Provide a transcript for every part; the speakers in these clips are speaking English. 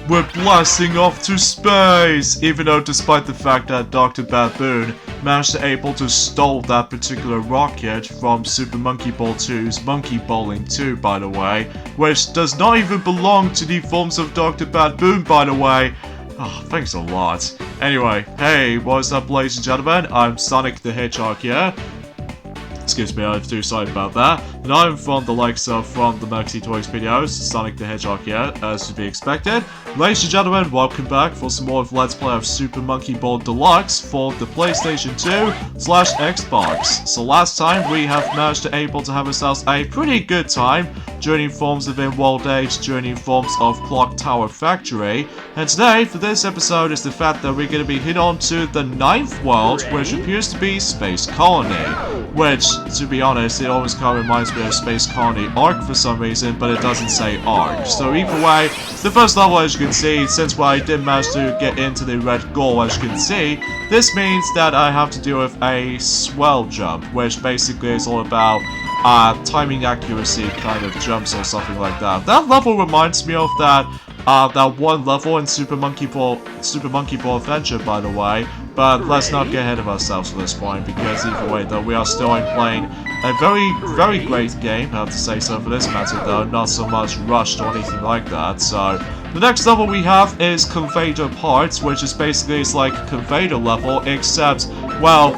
We're blasting off to space! Even though despite the fact that Dr. Baboon managed to able to stole that particular rocket from Super Monkey Ball 2's Monkey Bowling 2, by the way, which does not even belong to the forms of Dr. Baboon, by the way. Oh, thanks a lot. Anyway, hey, what's up, ladies and gentlemen? I'm Sonic the Hedgehog here. Excuse me, I'm too sorry about that. And I'm from the likes of from the Maxi Toys videos, Sonic the Hedgehog here, as to be expected. Ladies and gentlemen, welcome back for some more of Let's Play of Super Monkey Ball Deluxe for the PlayStation 2/Xbox. So last time we have managed to able to have ourselves a pretty good time journeying forms of In-World Age, journeying forms of Clock Tower Factory. And today, for this episode, is the fact that we're going to be hit on to the 9th world, which appears to be Space Colony. Which, to be honest, it always kind of reminds me of Space Colony Arc for some reason, but it doesn't say Arc. So either way, the first level, as you can see, since I did manage to get into the red goal, as you can see, this means that I have to deal with a swell jump, which basically is all about timing accuracy kind of jumps or something like that. That level reminds me of that one level in Super Monkey Ball Adventure, by the way. But let's not get ahead of ourselves at this point, because either way, though, we are still playing a very great game, I have to say so for this matter, though, not so much rushed or anything like that. So the next level we have is Conveyor Parts, which is basically it's like a conveyor level, except, well,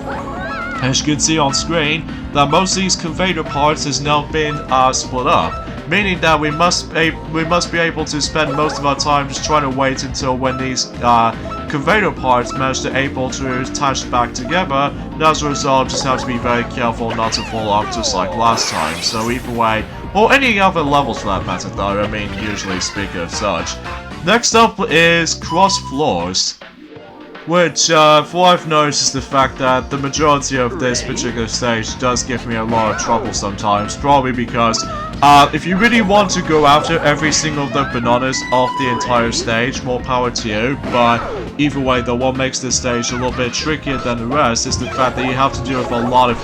as you can see on screen, that most of these conveyor parts has now been split up. Meaning that we must be able to spend most of our time just trying to wait until when these conveyor parts manage to able to attach back together, and as a result just have to be very careful not to fall off just like last time. So either way, or any other levels for that matter though, I mean usually speaking of such. Next up is Cross Floors, which, for what I've noticed is the fact that the majority of this particular stage does give me a lot of trouble sometimes, probably because, if you really want to go after every single of the bananas of the entire stage, more power to you, but either way though, what makes this stage a little bit trickier than the rest is the fact that you have to deal with a lot of,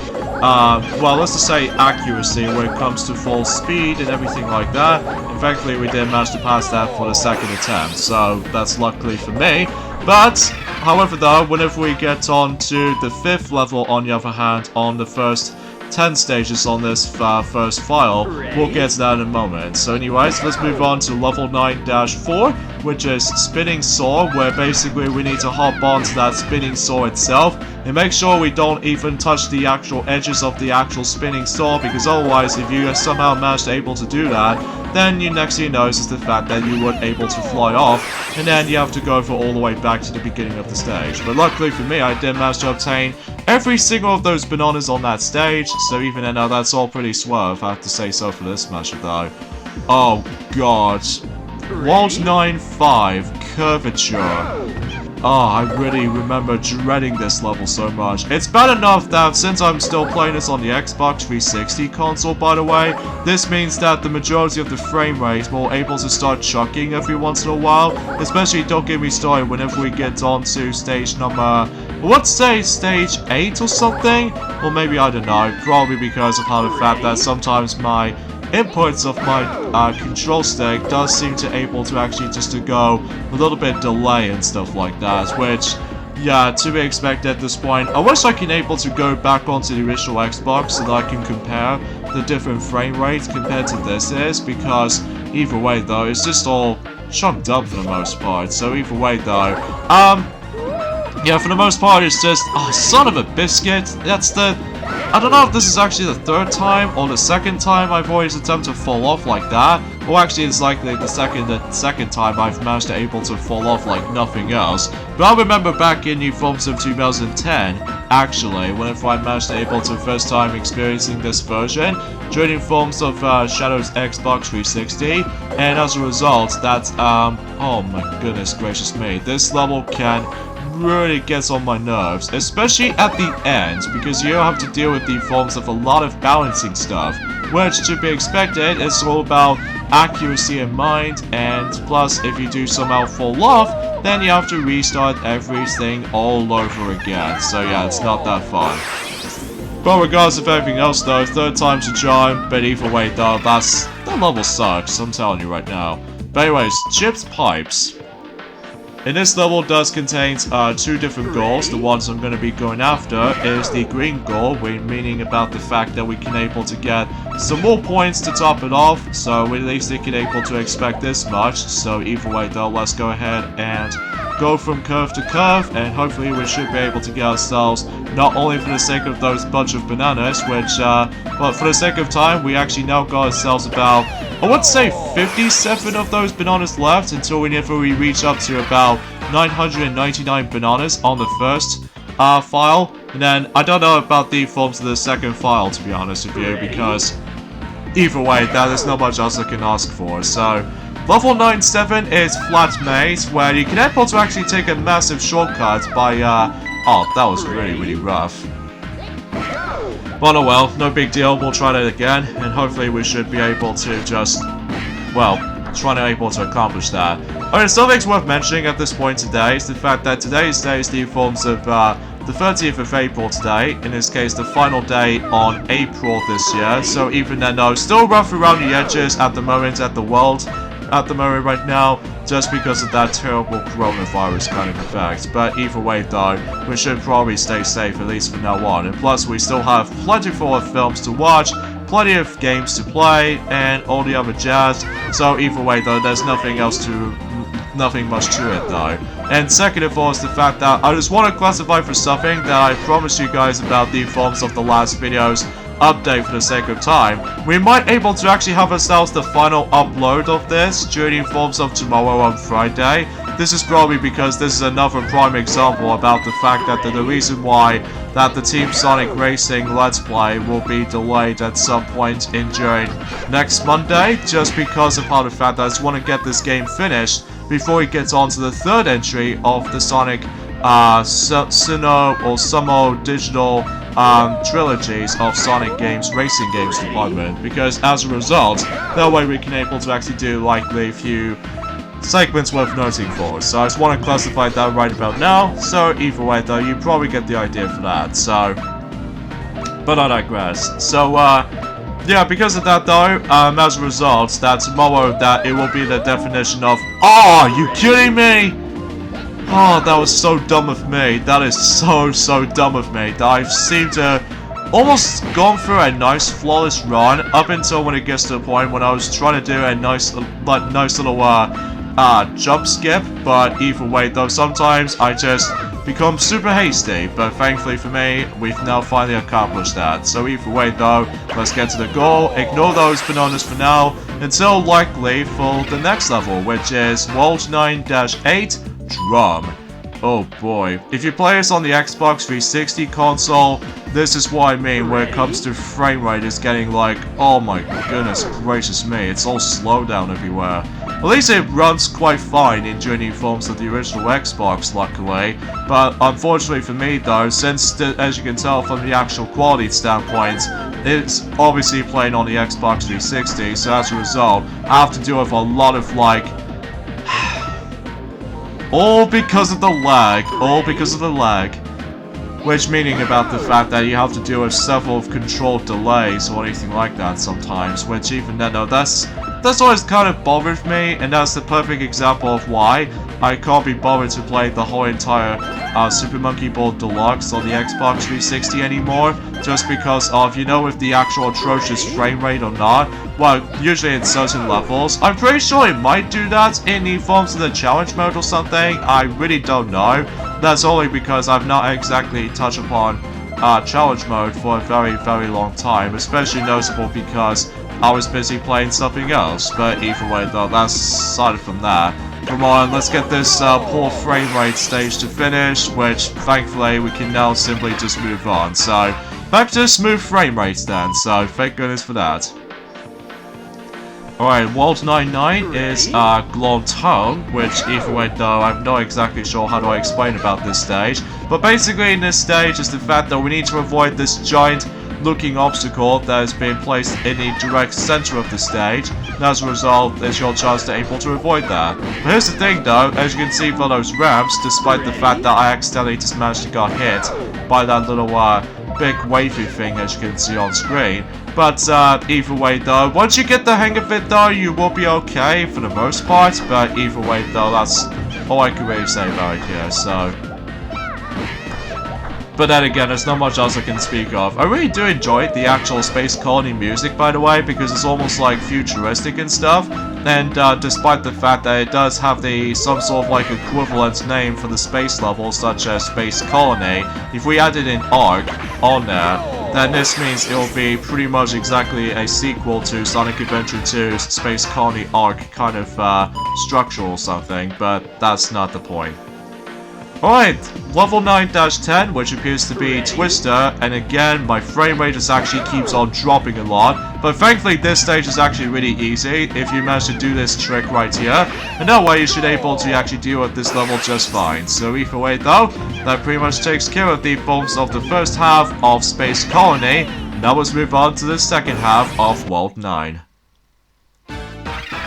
well, let's just say accuracy when it comes to full speed and everything like that. And thankfully we did manage to pass that for the second attempt, so that's luckily for me. But, however though, whenever we get on to the 5th level, on the other hand, on the first 10 stages on this first file, we'll get to that in a moment. So anyways, let's move on to level 9-4, which is Spinning Saw, where basically we need to hop onto that spinning saw itself, and make sure we don't even touch the actual edges of the actual spinning saw, because otherwise if you somehow manage to able to do that, then you next thing you notice is the fact that you weren't able to fly off, and then you have to go for all the way back to the beginning of the stage. But luckily for me, I did manage to obtain every single of those bananas on that stage, so even though that's all pretty swerve, I have to say so for this match though. Oh god. World 9-5, Curvature. Oh, I really remember dreading this level so much. It's bad enough that since I'm still playing this on the Xbox 360 console, by the way, this means that the majority of the frame rate will able to start chucking every once in a while. Especially, don't get me started, whenever we get on to stage number, let's say stage 8 or something? Or maybe, I don't know, probably because of how the fact that sometimes my inputs of my control stick does seem to able to actually just to go a little bit delay and stuff like that, which, yeah, to be expected at this point. I wish I can able to go back onto the original Xbox so that I can compare the different frame rates compared to this is, because either way though, it's just all chunked up for the most part. So either way though, yeah, for the most part it's just, oh, son of a biscuit. That's the, I don't know if this is actually the third time or the second time I've always attempted to fall off like that. Or actually it's likely the second time I've managed to able to fall off like nothing else. But I remember back in the forms of 2010, actually, whenever I managed to able to first time experiencing this version, during the forms of Shadow's Xbox 360, and as a result, that's, oh my goodness gracious me, this level can really gets on my nerves, especially at the end, because you have to deal with the forms of a lot of balancing stuff, which to be expected is all about accuracy in mind, and plus if you do somehow fall off, then you have to restart everything all over again. So yeah, it's not that fun. But regardless of everything else though, third time's a charm, but either way though, that level sucks, I'm telling you right now. But anyways, Chips Pipes. In this level does contain two different goals. The ones I'm going to be going after is the green goal, meaning about the fact that we can able to get some more points to top it off, so we at least can able to expect this much. So either way though, let's go ahead and go from curve to curve, and hopefully we should be able to get ourselves, not only for the sake of those bunch of bananas, which, but for the sake of time, we actually now got ourselves about, I would say 57 of those bananas left until whenever we reach up to about 999 bananas on the first file. And then I don't know about the forms of the second file, to be honest with you, because either way, that is not much else I can ask for. So level 97 is Flat Maze, where you can able to actually take a massive shortcut by oh, that was really rough. But oh well, no big deal, we'll try that again, and hopefully we should be able to just, well, try to able to accomplish that. Okay, something's worth mentioning at this point today is the fact that today's day is the forms of the 30th of April today, in this case the final day on April this year, so even then though, still rough around the edges at the moment at the world, at the moment right now, just because of that terrible coronavirus kind of effect. But either way though, we should probably stay safe at least from now on, and plus we still have plenty full of films to watch, plenty of games to play, and all the other jazz. So either way though, there's nothing much to it though. And second of all is the fact that I just want to classify for something that I promised you guys about the forms of the last videos update for the sake of time. We might able to actually have ourselves the final upload of this during the forms of tomorrow on Friday. This is probably because this is another prime example about the fact that the reason why that the Team Sonic Racing Let's Play will be delayed at some point in during next Monday, just because of how the fact that I just want to get this game finished before it gets on to the third entry of the Sonic Sinnoh or Sumo digital trilogies of Sonic games, racing games department, because as a result, that way we can able to actually do likely a few segments worth noting for. So I just want to classify that right about now, so either way though, you probably get the idea for that, so, but I digress. So yeah, because of that though, as a result, that tomorrow that it will be the definition of, oh, are you kidding me? Oh, that was so dumb of me. That is so dumb of me. That I've seemed to almost gone through a nice flawless run up until when it gets to the point when I was trying to do a nice little jump skip. But either way though, sometimes I just become super hasty. But thankfully for me, we've now finally accomplished that. So either way though, let's get to the goal. Ignore those bananas for now, until likely for the next level, which is World 9-8. Drum. Oh boy. If you play this on the Xbox 360 console, this is what I mean when it comes to frame rate is getting like, oh my goodness gracious me, it's all slow down everywhere. At least it runs quite fine in journey forms of the original Xbox, luckily. But unfortunately for me though, since as you can tell from the actual quality standpoint, it's obviously playing on the Xbox 360, so as a result, I have to deal with a lot of like, all because of the lag, which meaning about the fact that you have to deal with several controlled delays or anything like that sometimes, which even then though, that's that's always kind of bothered me, and that's the perfect example of why I can't be bothered to play the whole entire Super Monkey Ball Deluxe on the Xbox 360 anymore, just because of, you know, if the actual atrocious frame rate or not. Well, usually in certain levels. I'm pretty sure it might do that in the forms of the challenge mode or something. I really don't know. That's only because I've not exactly touched upon challenge mode for a very, very long time, especially notable because I was busy playing something else. But either way though, that's aside from that. Come on, let's get this poor frame rate stage to finish, which thankfully we can now simply just move on. So, back to smooth frame rates then, so thank goodness for that. Alright, World 99 is Glantone, which either way though, I'm not exactly sure how do I explain about this stage. But basically in this stage is the fact that we need to avoid this giant looking obstacle that is being placed in the direct center of the stage. And as a result, it's your chance to able to avoid that. But here's the thing though, as you can see for those ramps, despite the fact that I accidentally just managed to get hit by that little big wavy thing as you can see on screen. But either way though, once you get the hang of it though, you will be okay for the most part. But either way though, that's all I can really say about it here, so. But then again, there's not much else I can speak of. I really do enjoy the actual Space Colony music, by the way, because it's almost like futuristic and stuff. And despite the fact that it does have some sort of like equivalent name for the space level, such as Space Colony, if we added an ARC on there, then this means it will be pretty much exactly a sequel to Sonic Adventure 2's Space Colony ARC kind of structure or something, but that's not the point. Alright, level 9-10, which appears to be Twister, and again, my frame rate just actually keeps on dropping a lot, but thankfully this stage is actually really easy if you manage to do this trick right here, and that way you should be able to actually deal with this level just fine. So either way though, that pretty much takes care of the bones of the first half of Space Colony. Now let's move on to the second half of World 9.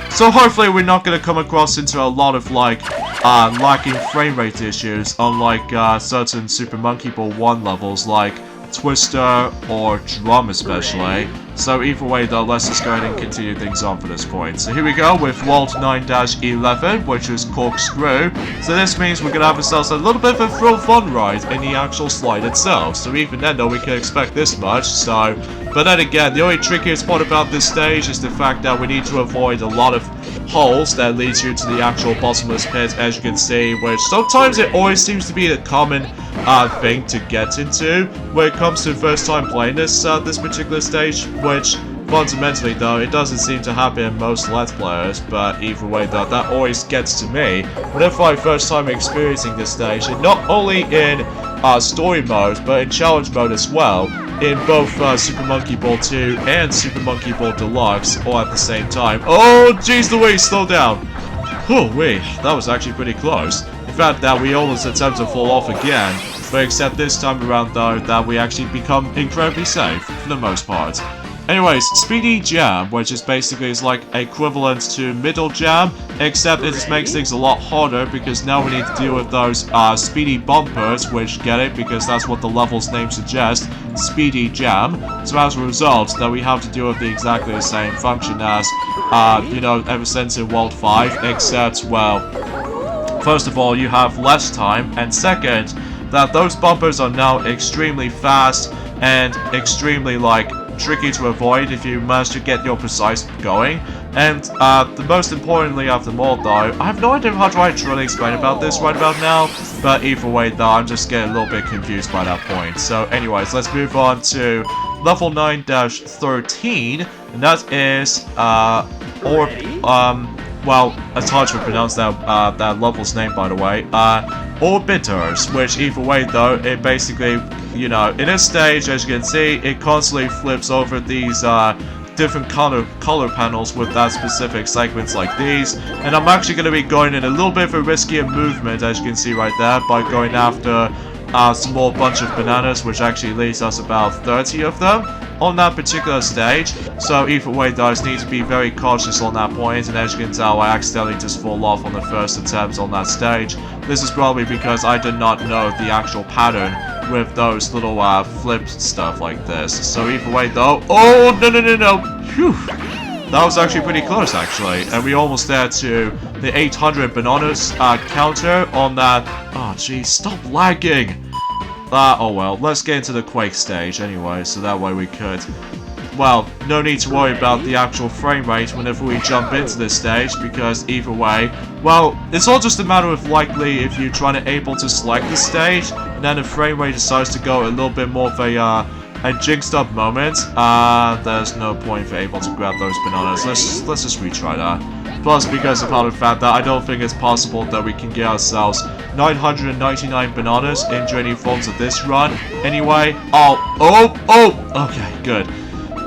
So hopefully we're not going to come across into a lot of like lacking frame rate issues, unlike certain Super Monkey Ball 1 levels like Twister or Drum especially. So either way though, let's just go ahead and continue things on for this point. So here we go with World 9-11, which is Corkscrew. So this means we're going to have ourselves a little bit of a thrill fun ride in the actual slide itself. So even then though, we can expect this much, so. But then again, the only trickiest part about this stage is the fact that we need to avoid a lot of holes that leads you to the actual bottomless pit, as you can see, which sometimes it always seems to be a common thing to get into when it comes to first time playing this particular stage, which fundamentally though, it doesn't seem to happen in most Let's Players, but either way though, that always gets to me whenever I first time experiencing this stage, and not only in story mode, but in challenge mode as well, in both Super Monkey Ball 2 and Super Monkey Ball Deluxe, all at the same time. Oh jeez Louise, slow down! Oh wait, that was actually pretty close. In fact, that we almost attempt to fall off again, but except this time around though, that we actually become incredibly safe, for the most part. Anyways, Speedy Jam, which is basically is like equivalent to Middle Jam, except it just makes things a lot harder because now we need to deal with those Speedy Bumpers, which get it because that's what the level's name suggests, Speedy Jam. So as a result, that we have to deal with the exactly the same function as, you know, ever since in World 5, except, well, first of all, you have less time, and second, that those bumpers are now extremely fast and extremely, like, tricky to avoid if you manage to get your precise going. And the most importantly of them all though, I have no idea how to really explain about this right about now, but either way though, I'm just getting a little bit confused by that point. So anyways, let's move on to level 9-13, and that is well, it's hard to pronounce that level's name, by the way. Orbiters, which either way though, it basically, you know, in this stage, as you can see, it constantly flips over these different color panels with that specific segments like these. And I'm actually going to be going in a little bit of a riskier movement, as you can see right there, by going after a small bunch of bananas, which actually leaves us about 30 of them on that particular stage. So either way though, I just need to be very cautious on that point, and as you can tell, I accidentally just fall off on the first attempt on that stage. This is probably because I did not know the actual pattern with those little flipped stuff like this. So either way though, oh no, phew, that was actually pretty close, actually. And we almost there to the 800 bananas counter on that. Oh, jeez, stop lagging. Oh well, let's get into the Quake stage anyway, so that way we could... Well, no need to worry about the actual frame rate whenever we jump into this stage, because either way, well, it's all just a matter of likely if you're trying to able to select the stage, and then the frame rate decides to go a little bit more of a jinxed up moment, there's no point for able to grab those bananas. Let's just retry that. Plus, because of how the fact that I don't think it's possible that we can get ourselves 999 bananas in any forms of this run. Anyway, okay, good.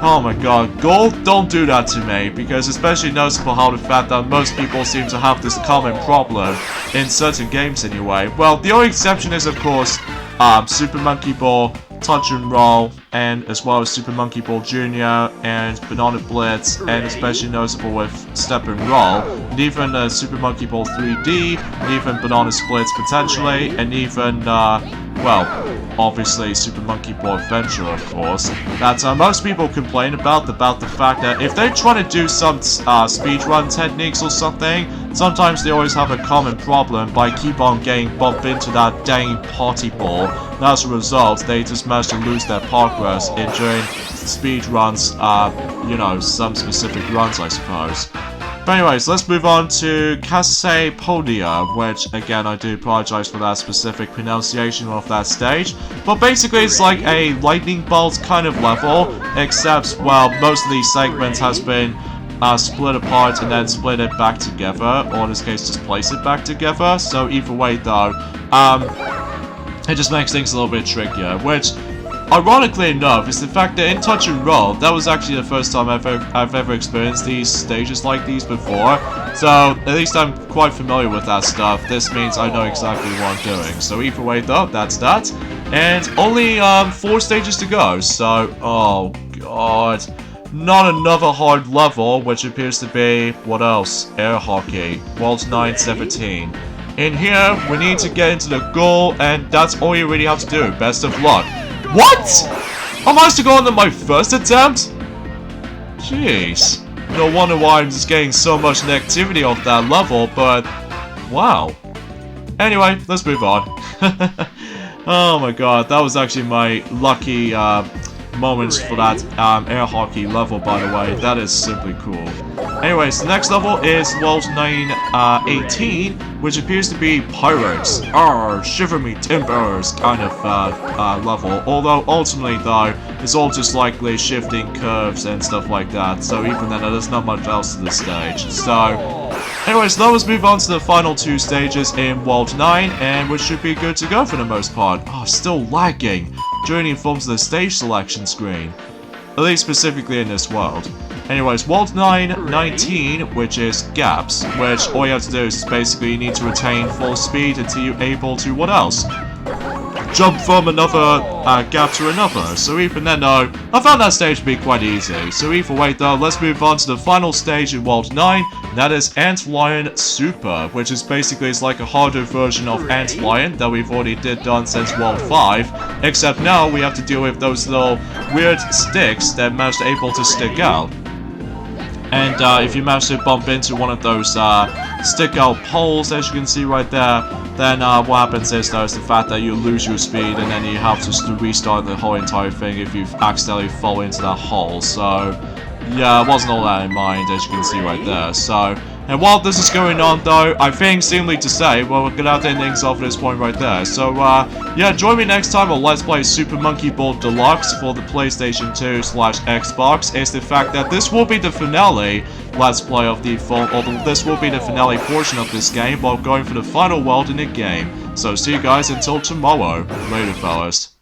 Oh my god, gold, don't do that to me, because especially noticeable how the fact that most people seem to have this common problem in certain games anyway. Well, the only exception is, of course, Super Monkey Ball, Touch and Roll, and as well as Super Monkey Ball Jr. and Banana Blitz, and especially noticeable with Step and Roll, and even Super Monkey Ball 3D, and even Banana Splits potentially, and even, well, obviously Super Monkey Ball Adventure, of course, that most people complain about the fact that if they try to do some speedrun techniques or something, sometimes they always have a common problem by keep on getting bumped into that dang party ball. And as a result, they just manage to lose their progress during speedruns, you know, some specific runs, I suppose. But anyways, let's move on to Cassay Ponia, which, again, I do apologize for that specific pronunciation of that stage. But basically, it's like a lightning bolt kind of level, except, well, most of these segments has been split apart and then split it back together, or in this case, just place it back together. So either way, though, it just makes things a little bit trickier, which... Ironically enough, is the fact that in Touch and Roll, that was actually the first time I've ever experienced these stages like these before. So, at least I'm quite familiar with that stuff. This means I know exactly what I'm doing. So either way though, that's that. And only 4 stages to go, so, oh god. Not another hard level, which appears to be, what else? Air hockey, World 917. In here, we need to get into the goal, and that's all you really have to do. Best of luck. What? I managed to go on my first attempt? Jeez. No wonder why I'm just getting so much negativity off that level, but... wow. Anyway, let's move on. Oh my god, that was actually my lucky moments for that air hockey level, by the way. That is simply cool. Anyways, the next level is World 918, which appears to be Pirates. Arr, shiver me timbers kind of level. Although, ultimately, though, it's all just likely shifting curves and stuff like that. So even then, there's not much else to this stage. So, anyways, now let's move on to the final 2 stages in World 9, and which should be good to go for the most part. Oh, still lagging during the forms of the stage selection screen. At least specifically in this world. Anyways, World 919, which is gaps, which all you have to do is basically you need to retain full speed until you're able to, what else? Jump from another gap to another. So even then though, I found that stage to be quite easy. So either way though, let's move on to the final stage in World 9, and that is Antlion Super, which is basically it's like a harder version of Antlion that we've already done since World 5, except now we have to deal with those little weird sticks that manage to able to stick out. And if you manage to bump into one of those stick out poles, as you can see right there, then what happens is though is the fact that you lose your speed and then you have to restart the whole entire thing if you've accidentally fall into that hole. So yeah, it wasn't all that in mind, as you can see right there. So, and while this is going on though, I think seemingly to say, well, we're gonna have to end things off at this point right there. So yeah, join me next time on Let's Play Super Monkey Ball Deluxe for the PlayStation 2/Xbox. Is the fact that this will be the finale Let's Play of the full, or this will be the finale portion of this game while going for the final world in the game. So see you guys until tomorrow. Later, fellas.